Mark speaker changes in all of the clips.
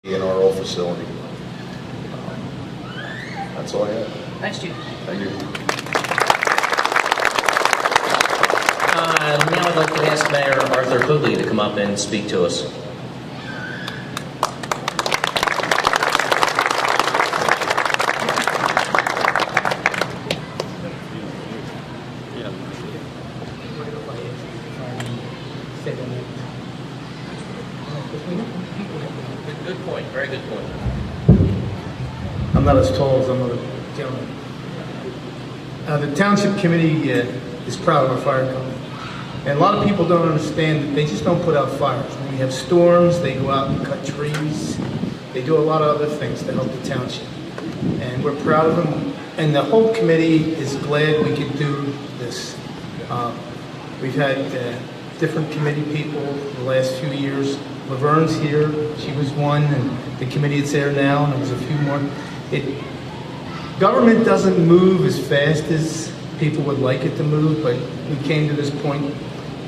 Speaker 1: in our old facility. That's all I have.
Speaker 2: Thanks, Chief.
Speaker 1: Thank you.
Speaker 3: Now I'd like to ask Mayor Arthur Quigley to come up and speak to us. Good point, very good point.
Speaker 4: I'm not as tall as some other gentlemen. The Township Committee is proud of our fire company. And a lot of people don't understand that they just don't put out fires. When we have storms, they go out and cut trees. They do a lot of other things to help the township. And we're proud of them. And the whole committee is glad we could do this. We've had different committee people the last few years. Laverne's here, she was one, and the committee that's there now, and there's a few more. Government doesn't move as fast as people would like it to move, but we came to this point,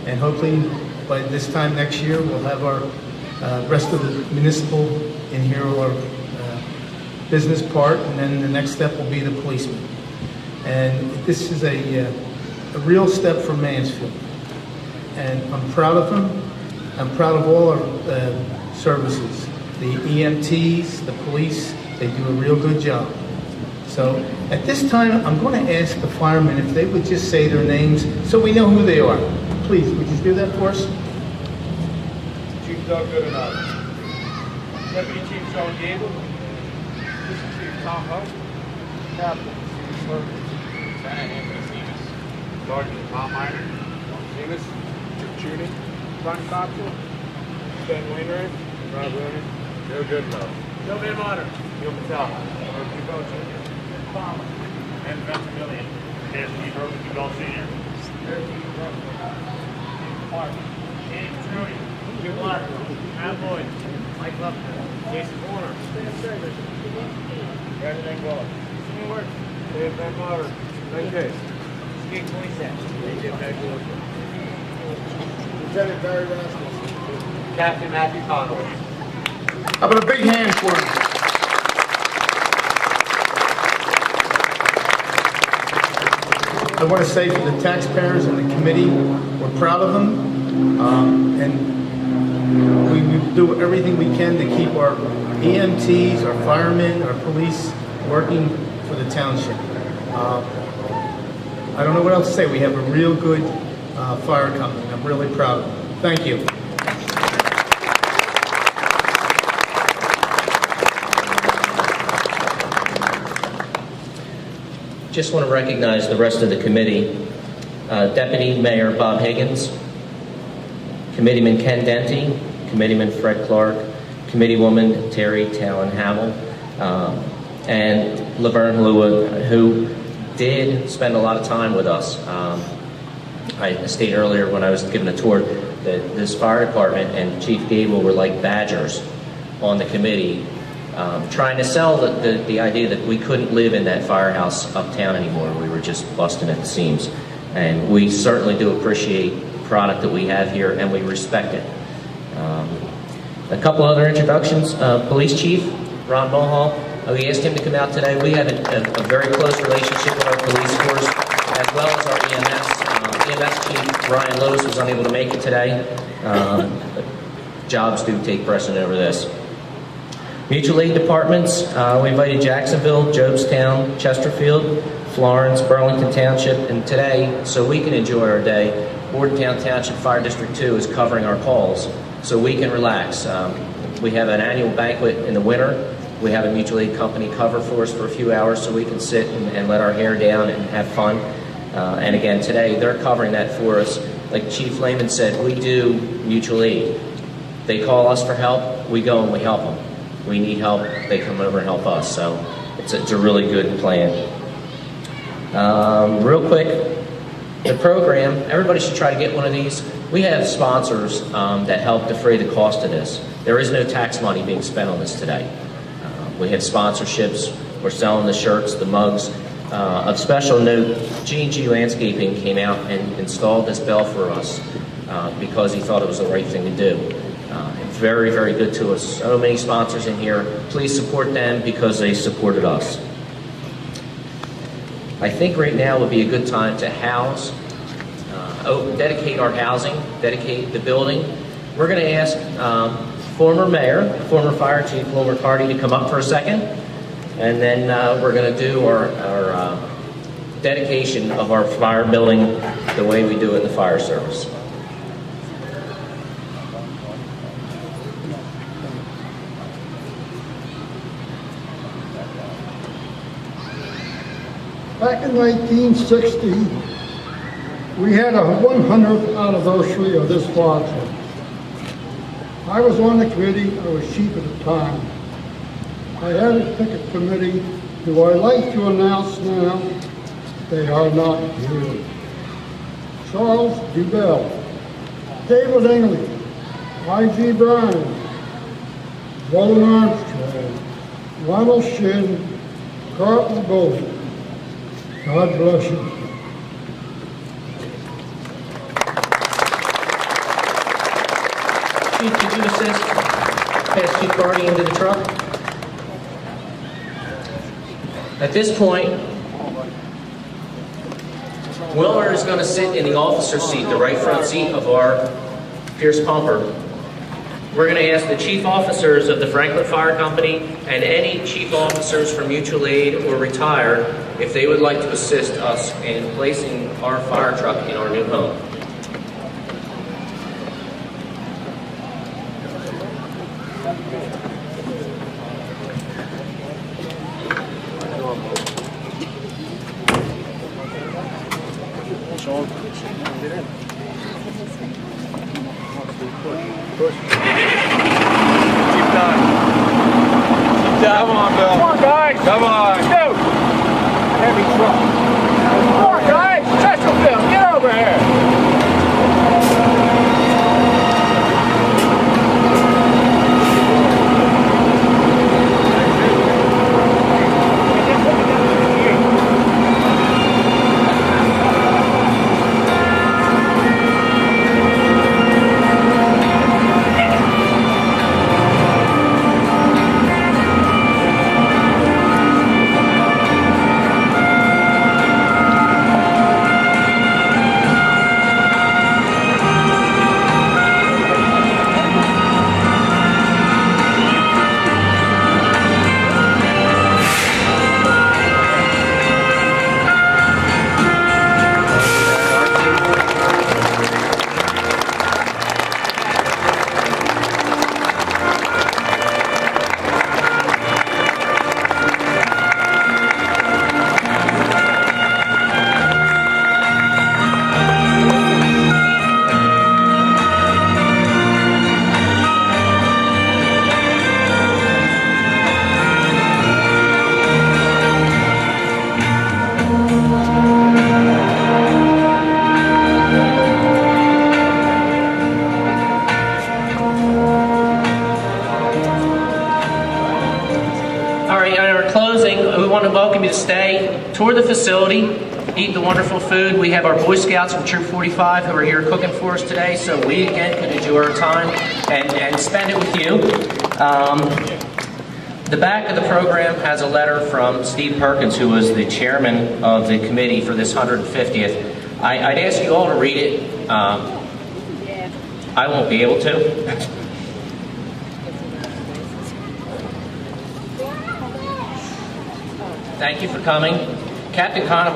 Speaker 4: and hopefully by this time next year, we'll have our rest of the municipal in here, our business part, and then the next step will be the policeman. And this is a real step for Mansfield, and I'm proud of them. I'm proud of all our services, the EMTs, the police. They do a real good job. So at this time, I'm going to ask the firemen if they would just say their names so we know who they are. Please, would you do that for us?
Speaker 5: Chief Doug Goodenough. Deputy Chief Sean Gable. Assistant Chief Tom Huff. Captain Steve Slurkin. Lieutenant Anthony Stevens. Sergeant Tom Miner. Stevens. Chip Chuny. Ron Coxell. Ben Wainwright. Rob Rooney. Joe Goodenough. Joe Van Mater. Neil Patel. Murphy Bell Jr. Palmer. And Ventimillion. Anthony Murphy Bell Sr. Clark. Andy Trudy. Jim Clark. Matt Lloyd. Mike Lupton. Jason Warner. Stan Service. Brandon Engwall. Jimmy Work. Dave Van Mater. Ben Case. Skate 27. AJ Magdalene. Lieutenant Barry Rasmussen. Captain Matthew Conway.
Speaker 4: How about a big hand for him? I want to say for the taxpayers and the committee, we're proud of them, and we do everything we can to keep our EMTs, our firemen, our police working for the township. I don't know what else to say. We have a real good fire company. I'm really proud of them. Thank you.
Speaker 3: Just want to recognize the rest of the committee. Deputy Mayor Bob Higgins, Committeeman Ken Denty, Committeeman Fred Clark, Committeewoman Terry Talon Hamill, and Laverne who did spend a lot of time with us. I stated earlier when I was giving a tour that this fire department and Chief Gable were like badgers on the committee, trying to sell the idea that we couldn't live in that firehouse uptown anymore. We were just busting at the seams. And we certainly do appreciate the product that we have here, and we respect it. A couple other introductions. Police Chief Ron Mulhall. We asked him to come out today. We have a very close relationship with our police force, as well as our EMS. EMS Chief Ryan Lewis was unable to make it today. Jobs do take precedent over this. Mutual aid departments, we invited Jacksonville, Jobstown, Chesterfield, Florence, Burlington Township, and today, so we can enjoy our day, Bordentown Township Fire District 2 is covering our calls so we can relax. We have an annual banquet in the winter. We have a mutual aid company cover for us for a few hours so we can sit and let our hair down and have fun. And again, today, they're covering that for us. Like Chief Lehman said, we do mutual aid. They call us for help, we go and we help them. We need help, they come over and help us. So it's a really good plan. Real quick, the program, everybody should try to get one of these. We have sponsors that help defray the cost of this. There is no tax money being spent on this today. We have sponsorships, we're selling the shirts, the mugs. Of special note, G&G Landscaping came out and installed this bell for us because he thought it was the right thing to do. In very, very good to us. So many sponsors in here. Please support them because they supported us. I think right now would be a good time to house, dedicate our housing, dedicate the building. We're going to ask former mayor, former fire chief Wilmer Carty to come up for a second, and then we're going to do our dedication of our fire building the way we do it in the fire service.
Speaker 2: Back in 1960, we had a 100th anniversary of this fire truck. I was on the committee, I was chief at the time. I had to pick a committee who I like to announce now, they are not here. Charles Dubell, David Engley, I.G. Bryan, Roland Armstrong, Ronald Shin, Carlton Bowles. God bless you.
Speaker 3: Chief, could you assist? Pass Chief Carty into the truck. At this point, Wilmer is going to sit in the officer seat, the right front seat of our Pierce pumper. We're going to ask the chief officers of the Franklin Fire Company and any chief officers from mutual aid or retired if they would like to assist us in placing our fire truck in our new home.
Speaker 5: Come on, Bill. Come on, guys. Come on. Go. Heavy truck. Come on, guys. Chesterfield, get over here.
Speaker 3: Welcome you to stay, tour the facility, eat the wonderful food. We have our Boy Scouts from Troop 45 who are here cooking for us today, so we again can enjoy our time and spend it with you. The back of the program has a letter from Steve Perkins, who was the chairman of the committee for this 150th. I'd ask you all to read it. I won't be able to. Thank you for coming. Captain Conover